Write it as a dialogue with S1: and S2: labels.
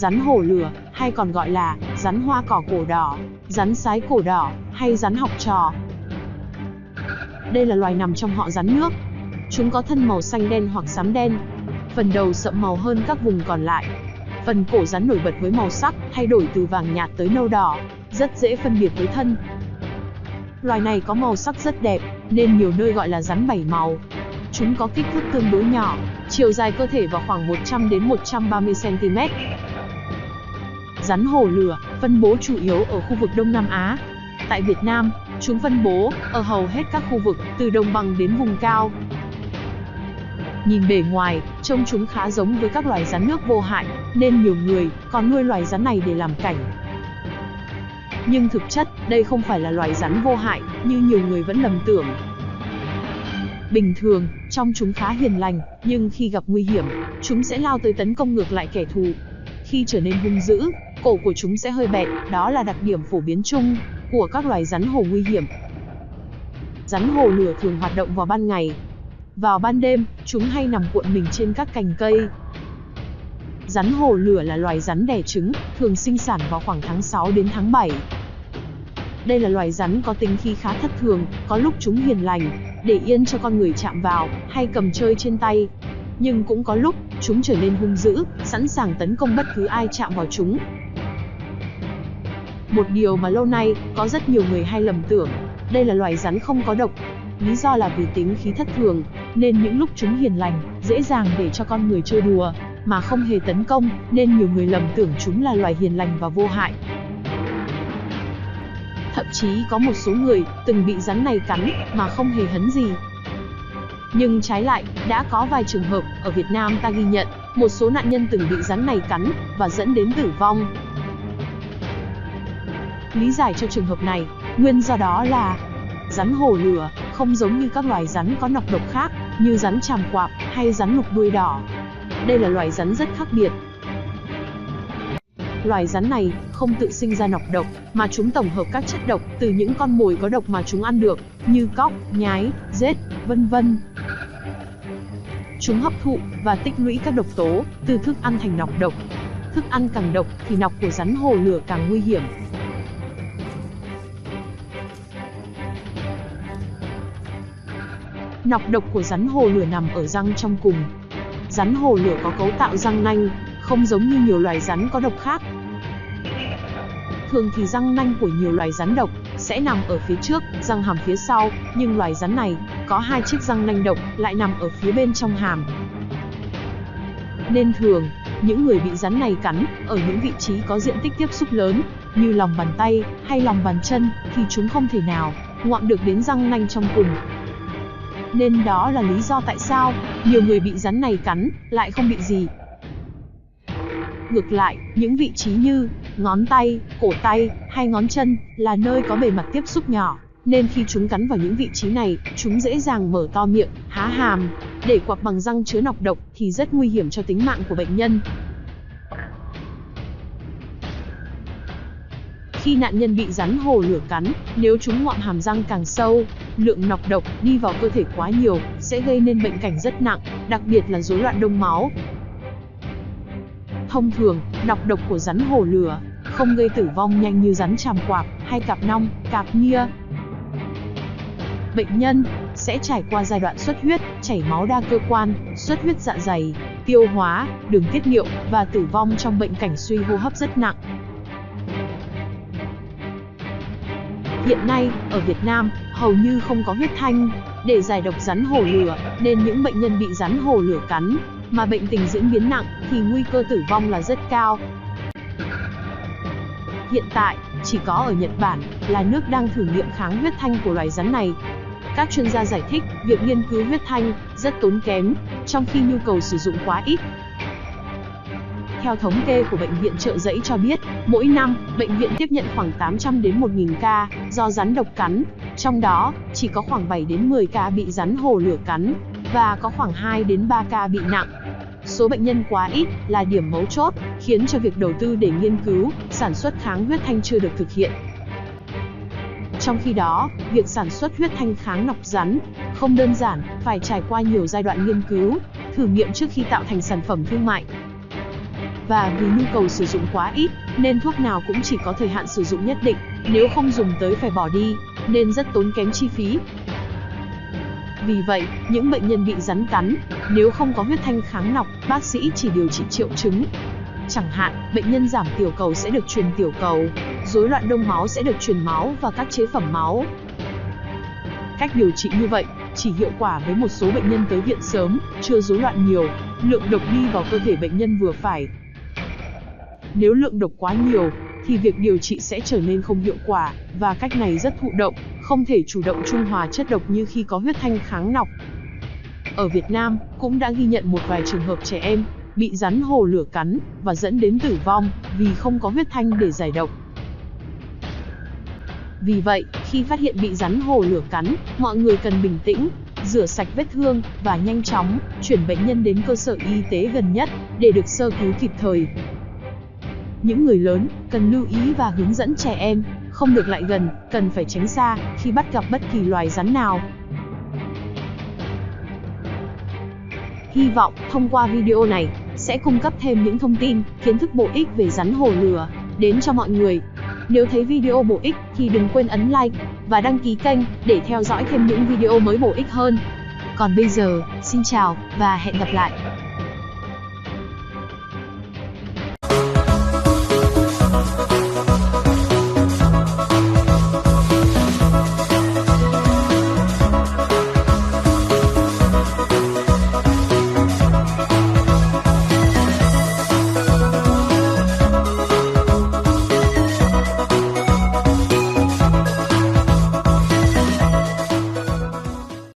S1: Rắn hổ lửa, hay còn gọi là rắn hoa cỏ cổ đỏ, rắn sái cổ đỏ, hay rắn học trò. Đây là loài nằm trong họ rắn nước. Chúng có thân màu xanh đen hoặc xám đen. Phần đầu sậm màu hơn các vùng còn lại. Phần cổ rắn nổi bật với màu sắc thay đổi từ vàng nhạt tới nâu đỏ, rất dễ phân biệt với thân. Loài này có màu sắc rất đẹp, nên nhiều nơi gọi là rắn bảy màu. Chúng có kích thước tương đối nhỏ, chiều dài cơ thể vào khoảng 100 đến 130 cm. Rắn hổ lửa phân bố chủ yếu ở khu vực Đông Nam Á. Tại Việt Nam, chúng phân bố ở hầu hết các khu vực, từ đồng bằng đến vùng cao. Nhìn bề ngoài, trông chúng khá giống với các loài rắn nước vô hại, nên nhiều người còn nuôi loài rắn này để làm cảnh. Nhưng thực chất, đây không phải là loài rắn vô hại, như nhiều người vẫn lầm tưởng. Bình thường, trông chúng khá hiền lành, nhưng khi gặp nguy hiểm, chúng sẽ lao tới tấn công ngược lại kẻ thù. Khi trở nên hung dữ, cổ của chúng sẽ hơi bẹt, đó là đặc điểm phổ biến chung của các loài rắn hổ nguy hiểm. Rắn hổ lửa thường hoạt động vào ban ngày. Vào ban đêm, chúng hay nằm cuộn mình trên các cành cây. Rắn hổ lửa là loài rắn đẻ trứng, thường sinh sản vào khoảng tháng 6 đến tháng 7. Đây là loài rắn có tính khí khá thất thường, có lúc chúng hiền lành, để yên cho con người chạm vào, hay cầm chơi trên tay. Nhưng cũng có lúc, chúng trở nên hung dữ, sẵn sàng tấn công bất cứ ai chạm vào chúng. Một điều mà lâu nay, có rất nhiều người hay lầm tưởng, đây là loài rắn không có độc. Lý do là vì tính khí thất thường, nên những lúc chúng hiền lành, dễ dàng để cho con người chơi đùa, mà không hề tấn công, nên nhiều người lầm tưởng chúng là loài hiền lành và vô hại. Thậm chí có một số người từng bị rắn này cắn mà không hề hấn gì. Nhưng trái lại, đã có vài trường hợp ở Việt Nam ta ghi nhận, một số nạn nhân từng bị rắn này cắn và dẫn đến tử vong. Lý giải cho trường hợp này, nguyên do đó là rắn hổ lửa không giống như các loài rắn có nọc độc khác, như rắn tràm quạp hay rắn lục đuôi đỏ. Đây là loài rắn rất khác biệt. Loài rắn này không tự sinh ra nọc độc, mà chúng tổng hợp các chất độc từ những con mồi có độc mà chúng ăn được, như cóc, nhái, rết, vân vân. Chúng hấp thụ và tích lũy các độc tố từ thức ăn thành nọc độc. Thức ăn càng độc thì nọc của rắn hổ lửa càng nguy hiểm. Nọc độc của rắn hổ lửa nằm ở răng trong cùng. Rắn hổ lửa có cấu tạo răng nanh, không giống như nhiều loài rắn có độc khác. Thường thì răng nanh của nhiều loài rắn độc sẽ nằm ở phía trước, răng hàm phía sau, nhưng loài rắn này có hai chiếc răng nanh độc lại nằm ở phía bên trong hàm. Nên thường, những người bị rắn này cắn ở những vị trí có diện tích tiếp xúc lớn, như lòng bàn tay hay lòng bàn chân, thì chúng không thể nào ngoạm được đến răng nanh trong cùng. Nên đó là lý do tại sao nhiều người bị rắn này cắn lại không bị gì. Ngược lại, những vị trí như ngón tay, cổ tay hay ngón chân là nơi có bề mặt tiếp xúc nhỏ, nên khi chúng cắn vào những vị trí này, chúng dễ dàng mở to miệng, há hàm để quặp bằng răng chứa nọc độc, thì rất nguy hiểm cho tính mạng của bệnh nhân. Khi nạn nhân bị rắn hổ lửa cắn, nếu chúng ngoạm hàm răng càng sâu, lượng nọc độc đi vào cơ thể quá nhiều sẽ gây nên bệnh cảnh rất nặng, đặc biệt là rối loạn đông máu. Thông thường, nọc độc của rắn hổ lửa không gây tử vong nhanh như rắn tràm quạp hay cạp nong, cạp nia. Bệnh nhân sẽ trải qua giai đoạn xuất huyết, chảy máu đa cơ quan, xuất huyết dạ dày, tiêu hóa, đường tiết niệu và tử vong trong bệnh cảnh suy hô hấp rất nặng. Hiện nay, ở Việt Nam, hầu như không có huyết thanh để giải độc rắn hổ lửa, nên những bệnh nhân bị rắn hổ lửa cắn mà bệnh tình diễn biến nặng thì nguy cơ tử vong là rất cao. Hiện tại, chỉ có ở Nhật Bản là nước đang thử nghiệm kháng huyết thanh của loài rắn này. Các chuyên gia giải thích, việc nghiên cứu huyết thanh rất tốn kém, trong khi nhu cầu sử dụng quá ít. Theo thống kê của Bệnh viện Chợ Giấy cho biết, mỗi năm, bệnh viện tiếp nhận khoảng 800 đến 1.000 ca do rắn độc cắn, trong đó chỉ có khoảng 7 đến 10 ca bị rắn hổ lửa cắn, và có khoảng 2 đến 3 ca bị nặng. Số bệnh nhân quá ít là điểm mấu chốt, khiến cho việc đầu tư để nghiên cứu, sản xuất kháng huyết thanh chưa được thực hiện. Trong khi đó, việc sản xuất huyết thanh kháng nọc rắn không đơn giản, phải trải qua nhiều giai đoạn nghiên cứu, thử nghiệm trước khi tạo thành sản phẩm thương mại. và vì nhu cầu sử dụng quá ít, nên thuốc nào cũng chỉ có thời hạn sử dụng nhất định, nếu không dùng tới phải bỏ đi, nên rất tốn kém chi phí. Vì vậy, những bệnh nhân bị rắn cắn, nếu không có huyết thanh kháng nọc, bác sĩ chỉ điều trị triệu chứng. Chẳng hạn, bệnh nhân giảm tiểu cầu sẽ được truyền tiểu cầu, rối loạn đông máu sẽ được truyền máu và các chế phẩm máu. Cách điều trị như vậy chỉ hiệu quả với một số bệnh nhân tới viện sớm, chưa rối loạn nhiều, lượng độc đi vào cơ thể bệnh nhân vừa phải. Nếu lượng độc quá nhiều, thì việc điều trị sẽ trở nên không hiệu quả, và cách này rất thụ động, không thể chủ động trung hòa chất độc như khi có huyết thanh kháng nọc. Ở Việt Nam, cũng đã ghi nhận một vài trường hợp trẻ em bị rắn hổ lửa cắn và dẫn đến tử vong vì không có huyết thanh để giải độc. Vì vậy, khi phát hiện bị rắn hổ lửa cắn, mọi người cần bình tĩnh, rửa sạch vết thương và nhanh chóng chuyển bệnh nhân đến cơ sở y tế gần nhất để được sơ cứu kịp thời. Những người lớn cần lưu ý và hướng dẫn trẻ em không được lại gần, cần phải tránh xa khi bắt gặp bất kỳ loài rắn nào. Hy vọng thông qua video này sẽ cung cấp thêm những thông tin, kiến thức bổ ích về rắn hổ lửa đến cho mọi người. Nếu thấy video bổ ích thì đừng quên ấn like và đăng ký kênh để theo dõi thêm những video mới bổ ích hơn. Còn bây giờ, xin chào và hẹn gặp lại.